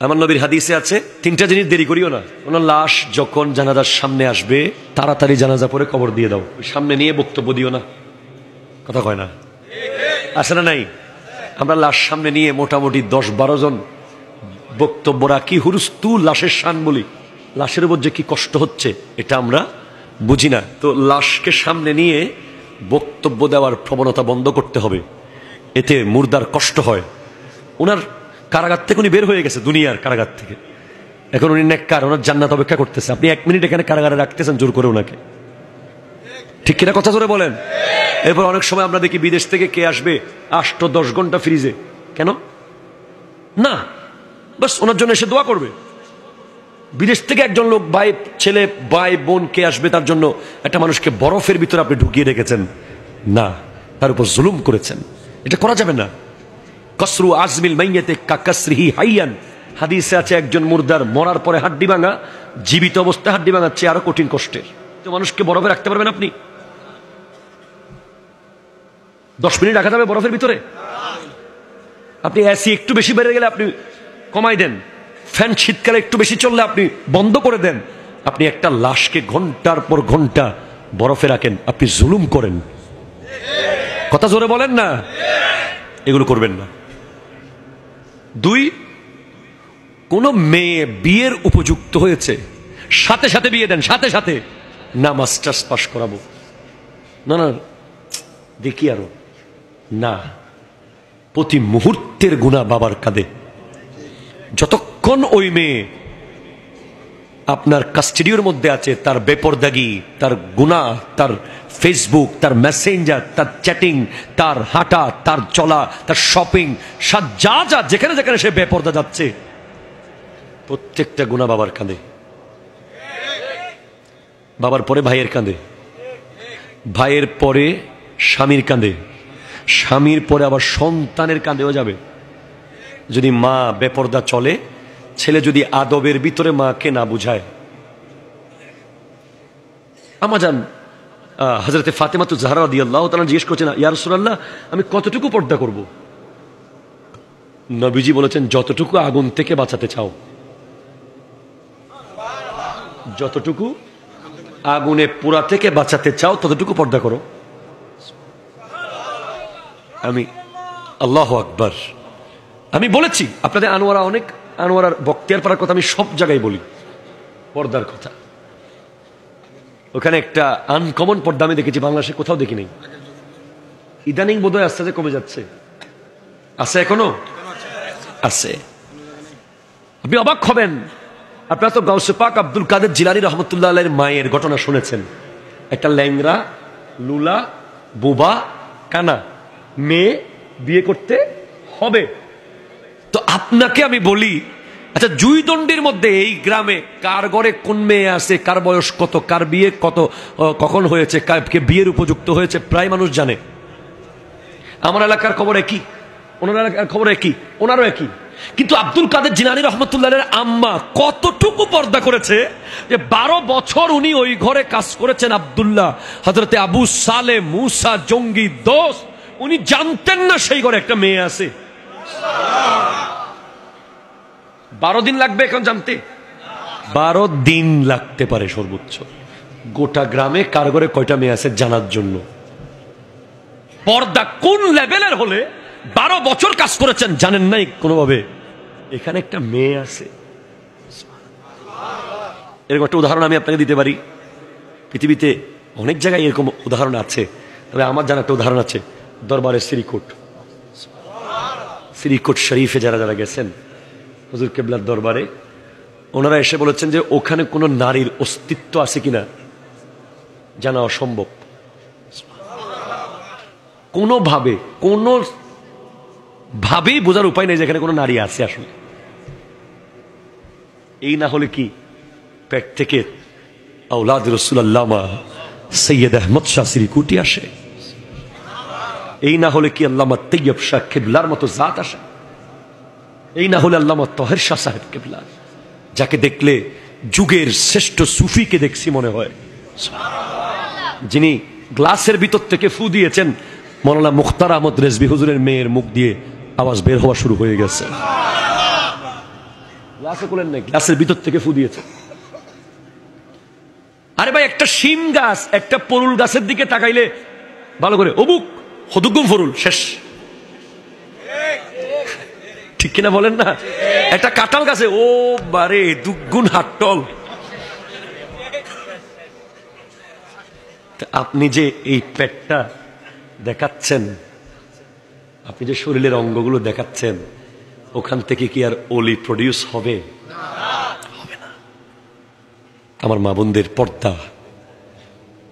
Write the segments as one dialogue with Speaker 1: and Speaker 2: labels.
Speaker 1: আমার নবীর হাদিসে আছে তিনটা জিনিস দেরি করিও না। ওনার লাশ যখন জানাজার সামনে আসবে তাড়াতাড়ি জানাজা পরে কবর দিয়ে দাও, সামনে নিয়ে বক্তব্য দিও না। কথা কয় না, আসে না নাই? আমরা লাশ সামনে নিয়ে মোটামুটি 10-12 জন বক্তব্য রাখি, হুরুস্তু লাশের শান বলি, লাশের উপর যে কি কষ্ট হচ্ছে এটা আমরা বুঝি না। তো লাশকে সামনে নিয়ে বক্তব্য দেওয়ার প্রবণতা বন্ধ করতে হবে, এতে মুর্দার কষ্ট হয়। ওনার কারাগার থেকে উনি বের হয়ে গেছে, দুনিয়ার কারাগার থেকে, এখন উনি নেককার, ওনার জান্নাত অপেক্ষা করতেছে। আপনি 1 মিনিট এখানে কারাগারে রাখতেছেন জোর করে ওনাকে, ঠিক কিনা কথা জোরে বলেন? এরপর অনেক সময় আমরা দেখি বিদেশ থেকে কে আসবে 8-10 ঘন্টা ফ্রিজে, কেন না? বাস ওনার জন্য এসে দোয়া করবে। বিদেশ থেকে একজন লোক, ভাই ছেলে ভাই বোন কে আসবে, তার জন্য একটা মানুষকে বরফের ভিতরে আপনি ঢুকিয়ে রেখেছেন, না, তার উপর জুলুম করেছেন, এটা করা যাবে না। কসরু আজমিল মাইয়াতে কাকাসরিহি হাইয়ান, হাদিসে আছে একজন মুর্দার মরার পরে হাড্ডি ভাঙা জীবিত অবস্থায় হাড্ডি ভাঙার চেয়ে আরো কঠিন কষ্টের। তো মানুষকে বরফে রাখতে পারবেন আপনি? 10 মিনিট রাখা যাবে বরফের ভিতরে? আপনি এসি একটু বেশি বেড়ে গেলে আপনি কমাই দেন, ফ্যান শীতকালে একটু বেশি চললে আপনি বন্ধ করে দেন। আপনি একটা লাশকে ঘন্টার পর ঘন্টা বরফে রাখেন, আপনি জুলুম করেন। কথা জোরে বলেন না, এগুলো করবেন না। 2, কোন মেয়ে বিয়ের উপযুক্ত হয়েছে সাথে সাথে বিয়ে দেন, সাথে সাথে না মাস্টার্স পাস করাবো, না না দেখি আরো না, প্রতি মুহূর্তের গুনাহ বাবার কাঁধে। যতক্ষণ ওই মেয়ে আপনার কাস্টডির মধ্যে আছে, তার বেপরদাগি, তার গুনাহ, তার ফেসবুক, তার মেসেঞ্জার, তার চ্যাটিং, তার হাঁটা, তার চলা, তার শপিং, যা যা যেখানে যেখানে সে বেপরদা যাচ্ছে, প্রত্যেকটা গুনাহ বাবার কাঁধে। বাবার পরে ভাইয়ের কাঁধে, ভাইয়ের পরে স্বামীর কাঁধে, স্বামীর পরে আবার সন্তানের কাঁধেও যাবে। যদি মা বেপরদা চলে, ছেলে যদি আদবের ভিতরে মাকে না বুঝায়। আমাজান হযরতে ফাতেমাতু জাহরা রাদিয়াল্লাহু তাআলা জিজ্ঞেস করছেন, ইয়া রাসূলুল্লাহ, আমি কতটুকু পর্দা করব? নবীজি বলেছেন, যতটুকু আগুন থেকে বাঁচাতে চাও, যতটুকু আগুনে পোড়া থেকে বাঁচাতে চাও ততটুকু পর্দা করো। আমি আল্লাহু আকবার, আমি বলেছি আপনাদের আনোয়ারার বক্তিয়ার পাড়ার কথা আমি সব জায়গায় বলি, পর্দার কথা। ওখানে একটা আনকমন পর্দা আমি দেখেছি, বাংলাদেশে কোথাও দেখি নাই। ইদানিং বোধহয় আস্তে আস্তে কমে যাচ্ছে, আছে এখনো আছে। আপনি অবাক হবেন, আপনারা তো গাউসে পাক আব্দুল কাদের জিলানী রহমতুল্লাহ আলাইহির মায়ের ঘটনা শুনেছেন। একটা ল্যাংরা লুলা বোবা কানা মেয়ে বিয়ে করতে হবে। তো আপনাকে আমি বলি, আচ্ছা জুইদণ্ডির মধ্যে এই গ্রামে কার ঘরে কোন মেয়ে আছে, কার বয়স কত, কার বিয়ে কত, কখন হয়েছে, কে বিয়ের উপযুক্ত হয়েছে, প্রায় মানুষ জানে। আমার এলাকার খবর একই, ওনার এলাকার খবর একই, ওনারও একই। কিন্তু আব্দুল কাদের জিলানী রাহমাতুল্লাহর আম্মা কতটুকু পর্দা করেছে যে 12 বছর উনি ওই ঘরে কাজ করেছেন। আব্দুল্লাহ হযরতে আবু সালে মুসা জঙ্গি দোস্ত, উনি জানতেন না সেই ঘরে একটা মেয়ে আছে। 12 দিন লাগবে এখন জানতে? 12 দিন লাগতে পারে সর্বোচ্চ, গোটা গ্রামে কার ঘরে কয়টা মেয়ে আছে জানার জন্য। পর্দা কোন লেভেলের হলে 12 বছর কাজ করেছেন, জানেন নাই কোনোভাবে এখানে একটা মেয়ে আছে। এরকম একটা উদাহরণ আমি আপনাকে দিতে পারি, পৃথিবীতে অনেক জায়গায় এরকম উদাহরণ আছে, তবে আমার জানা একটা উদাহরণ আছে, দরবারে শ্রীকোট শরীফে যারা যারা গেছেন হুজুর কেবলার দরবারে, ওনারা এসে বলেছেন যে ওখানে কোনো নারীর অস্তিত্ব আছে কিনা জানা অসম্ভব। কোনোভাবেই বোঝার উপায় নেই যেখানে কোনো নারী আছে আসলে। এই না হলে কি পেট থেকে আওলাদ রাসূলুল্লাহ সৈয়দ আহমদ শাহ শ্রীকুটি আসে? এই না হলে কি আল্লামা তৈয়ব শাহ কেবলার মতো জাত আসে? এই না হলে আল্লামা তাহের শাহ সাহেব কেবলা, যাকে দেখলে যুগের শ্রেষ্ঠ সুফিকে দেখছি মনে হয়, যিনি গ্লাসের ভিতর থেকে ফু দিয়েছেন, মৌলানা মুখতার আহমদ রেজভী হুজুরের মেয়ের মুখ দিয়ে আওয়াজ বের হওয়া শুরু হয়ে গেছে। গ্লাসে কোলেন নাই, গ্লাসের ভিতর থেকে ফু দিয়েছে। আরে ভাই, একটা শিম গাছ একটা পরুল গাছের দিকে তাকাইলে ভালো করে অবুক হদুগুম ফরুল শেষ, ঠিক কিনা বলেন না? একটা কাঁঠাল গাছে ও বারে দুগুণ হাট্টল। আপনি যে এই পেটটা দেখাচ্ছেন, আপনি যে শরীরের অঙ্গগুলো দেখাচ্ছেন, ওখান থেকে কি আর ওলি প্রডিউস হবে? হবে না। আমার মা বোনদের পর্দা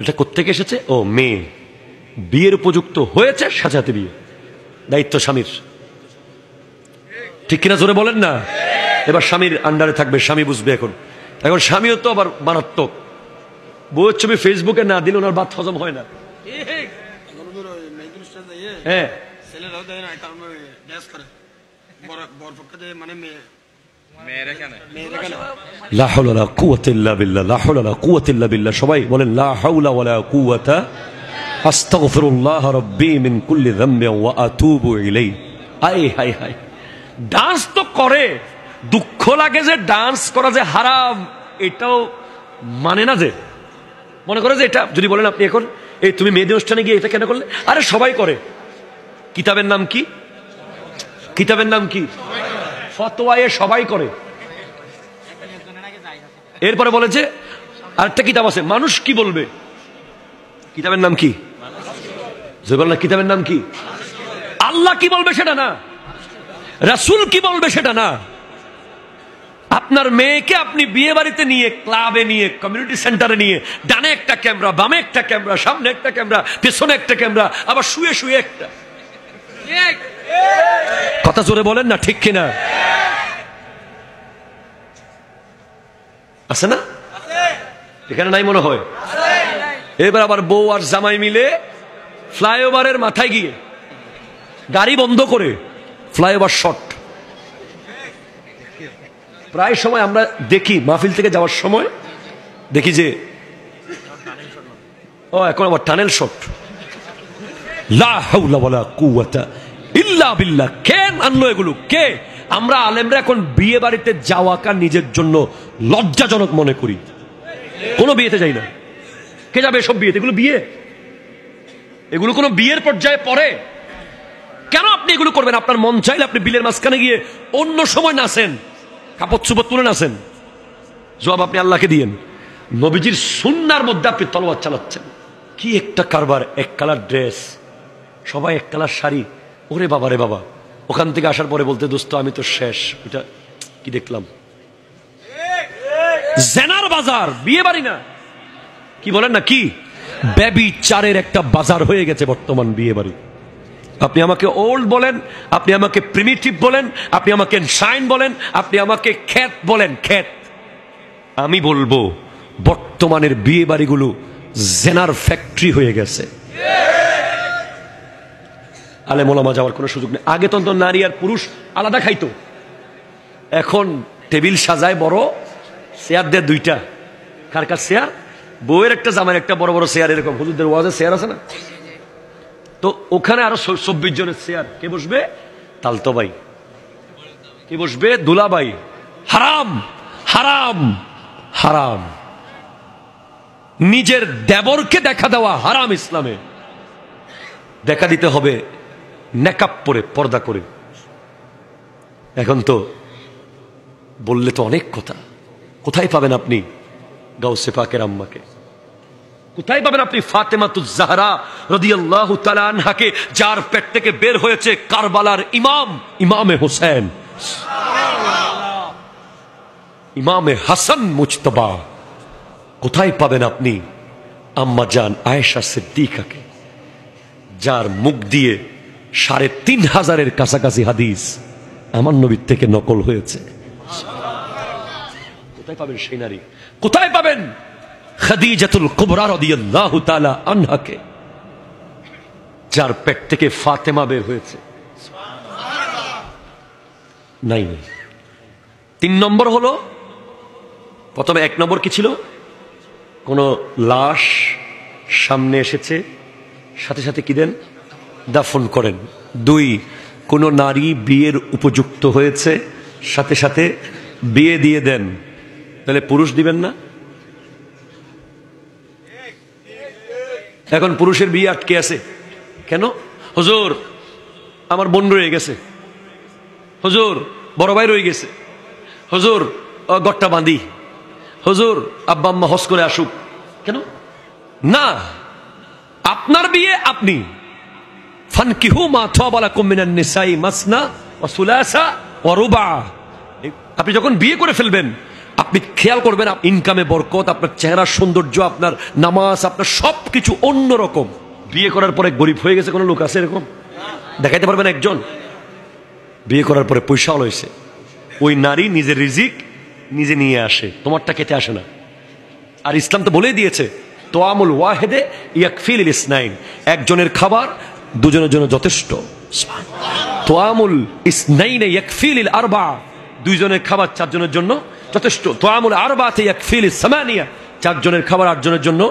Speaker 1: এটা কোত্থেকে এসেছে? ও মেয়ে বিয়ের উপযুক্ত হয়েছে, সাথে সাথে বিয়ে, দায়িত্ব স্বামীর, ঠিক কিনা জোরে বলেন না? এবার স্বামীর আন্ডারে থাকবে, স্বামী বুঝবে। এখন এখন স্বামীও তো আবার মারাত্মক, বউয়ের ছবি ফেসবুকে না দিলে ওনার ভাত হজম হয় না। হ্যাঁ, লা হাওলা ওয়ালা কুওয়াতা ইল্লা বিল্লাহ, লা হাওলা ওয়ালা কুওয়াতা ইল্লা বিল্লাহ। সবাই বলেন লা হাওলা ওয়ালা কুওয়াতা আস্তাগফিরুল্লাহ রাব্বি মিন কুল্লি যামবিন ওয়া আতুবু ইলাইহি। আয় হায় হায়, ডান্স তো করে, দুঃখ লাগে যে ডান্স করা যে হারাম, এটাও মানে না। যে মনে করে যে এটা যদি বলেন আপনি এখন এই তুমি মেয়েদের অনুষ্ঠানে গিয়ে এটা কেন করলে? আরে সবাই করে। কিতাবের নাম কি? কিতাবের নাম কি? ফতোয়ায়ে সবাই করে। এরপরে বলে যে আরেকটা কিতাব আছে, মানুষ কি বলবে। কিতাবের নাম কি? যে বল না, কিতাবের নাম কি? আল্লাহ কি বলবে সেটা না, রাসূল কি বলবে সেটা না। আপনার মেয়েকে আপনি বিয়ে বাড়িতে নিয়ে, ক্লাবে নিয়ে, কমিউনিটি সেন্টারে নিয়ে, ডানে একটা ক্যামেরা, বামে একটা ক্যামেরা, সামনে একটা ক্যামেরা, পেছনে একটা ক্যামেরা, আবার শুয়ে শুয়ে একটা। কথা জোরে বলেন না, ঠিক কিনা? আছে না? এখানে নাই মনে হয়। এবার আবার বউ আর জামাই মিলে ফ্লাইওভারের মাথায় গিয়ে গাড়ি বন্ধ করে, ফ্লাইওভার শট। প্রায় সময় আমরা দেখি মাহফিল থেকে যাওয়ার সময় দেখি যে ও এখন আবার টানেল শট। লা হাওলা ওয়ালা কুওয়াতা ইল্লা বিল্লাহ। কে আনলো এগুলো? কে? আমরা আলেমরা এখন বিয়ে বাড়িতে যাওয়াকা নিজের জন্য লজ্জাজনক মনে করি, কোনো বিয়েতে যাই না। কে যাবে এসব বিয়েতে? এগুলো বিয়ে? এগুলো কোনো বিয়ের পর্যায়ে পড়ে? কেন আপনি এগুলো করবেন? আপনার মন চাইলে আপনি বিলের মাঝখানে গিয়ে অন্য সময় নাচেন, কাপড় চুপড় তুলে নাচেন, জবাব আপনি আল্লাহকে দিয়েন। নবীজির সুন্নাহর মধ্যে আপনি তলোয়ার চালাচ্ছেন। কি একটা কারবার! এক কালার ড্রেস, সবাই এক কালার শাড়ি। ওরে বাবা রে বাবা! ওখান থেকে আসার পরে বলতে, দোস্ত আমি তো শেষ। এটা কি দেখলাম? জেনার বাজার, বিয়ে বাড়ি না। কি বলেন না? কি ব্যভিচারের একটা বাজার হয়ে গেছে বর্তমান বিয়ে বাড়ি। আপনি আমাকে ওল্ড বলেন, আপনি আমাকে প্রিমিটিভ বলেন, আপনি আমাকে শাইন বলেন, আপনি আমাকে খ্যাত বলেন, খ্যাত। আমি বলবো বর্তমানের বিয়ে বাড়িগুলো জেনার ফ্যাক্টরি হয়ে গেছে। আলেম ওলামা যাওয়ার কোনো সুযোগ নেই। আগে তো নারী আর পুরুষ আলাদা খাইতো, এখন টেবিল সাজায় বড়, চেয়ার দেয় দুইটা। কার কার চেয়ার? বউয়ের একটা, জামাইয়ের একটা, বড় বড় চেয়ার। এরকম হুজুরদের ওয়াজের চেয়ার আছে না? তো ওখানে আরো 24 জনের চেয়ার। কে বসবে? তালতো ভাই। কে বসবে? দুলাভাই। হারাম, হারাম, হারাম। নিজের দেবরকে দেখা দেওয়া হারাম ইসলামে। দেখা দিতে হবে নেকাব পরে, পর্দা করে। এখন তো বললে তো অনেক কথা। কোথায় পাবেন আপনি গাউসে পাকের আম্মাকে? কোথায় পাবেন আপনি ফাতেমাতুজ জাহরা রাদিয়াল্লাহু তাআলা আনহাকে, যার পেট থেকে বের হয়েছে কারবালার ইমাম, ইমামে হোসেন, ইমামে হাসান মুজতবা? কোথায় পাবেন আপনি আম্মা জান আয়েশা সিদ্দিকাকে, যার মুখ দিয়ে ৩৫০০-এর কাছাকাছি হাদিস আমার নবীর থেকে নকল হয়েছে? কোথায় পাবেন সেই নারী? কোথায় পাবেন খাদিজাতুল কুবরা রাদিয়াল্লাহু তাআলা আনহাকে, যার পেট থেকে ফাতেমা বের হয়েছে? নাই। ৩ নম্বর হলো, প্রথমে ১ নম্বর কি ছিল? কোন লাশ সামনে এসেছে, সাথে সাথে কি দেন? দাফন করেন। ২, কোন নারী বিয়ের উপযুক্ত হয়েছে, সাথে সাথে বিয়ে দিয়ে দেন, তাহলে পুরুষ দিবেন না? এখন পুরুষের বিয়ে আটকে আছে কেন? হুজুর আমার বোন রয়ে গেছে, হুজুর বড় ভাই রয়ে গেছে, হুজুর গট্টা বাঁধি, হুজুর আব্বা আম্মা হজ করে আসুক। কেন না? আপনার বিয়ে আপনি ফানকিহু মা তাবা লাকুম মিনান নিসাই মাসনা ওয়া সুলাসা ওয়া রুবা। আপনি যখন বিয়ে করে ফেলবেন আপনি খেয়াল করবেন ইনকামে বরকত, আপনার চেহারার সৌন্দর্য, আপনার নামাজ, আপনার সবকিছু অন্যরকম। বিয়ে করার পরে গরিব হয়ে গেছে কোনো লোক আছে এরকম? দেখাইতে পারবেন একজন? বিয়ে করার পরে পয়সাও লইছে, ওই নারী নিজের রিজিক নিজে নিয়ে আসে, তোমারটা খেতে আসে না। আর ইসলাম তো বলেই দিয়েছে তোয়ামুল ওয়াহেদে ইয়াকফিল ইসনাইন, একজনের খাবার দুজনের জন্য যথেষ্ট। তোয়ামুল ইসনাইনে ইয়াকফিল আরবা, দুইজনের খাবার চারজনের জন্য যথেষ্ট। তোয়ামুল আরবাতে ইয়াকফিল সামানিয়া, চারজনের খাবার আটজনের জন্য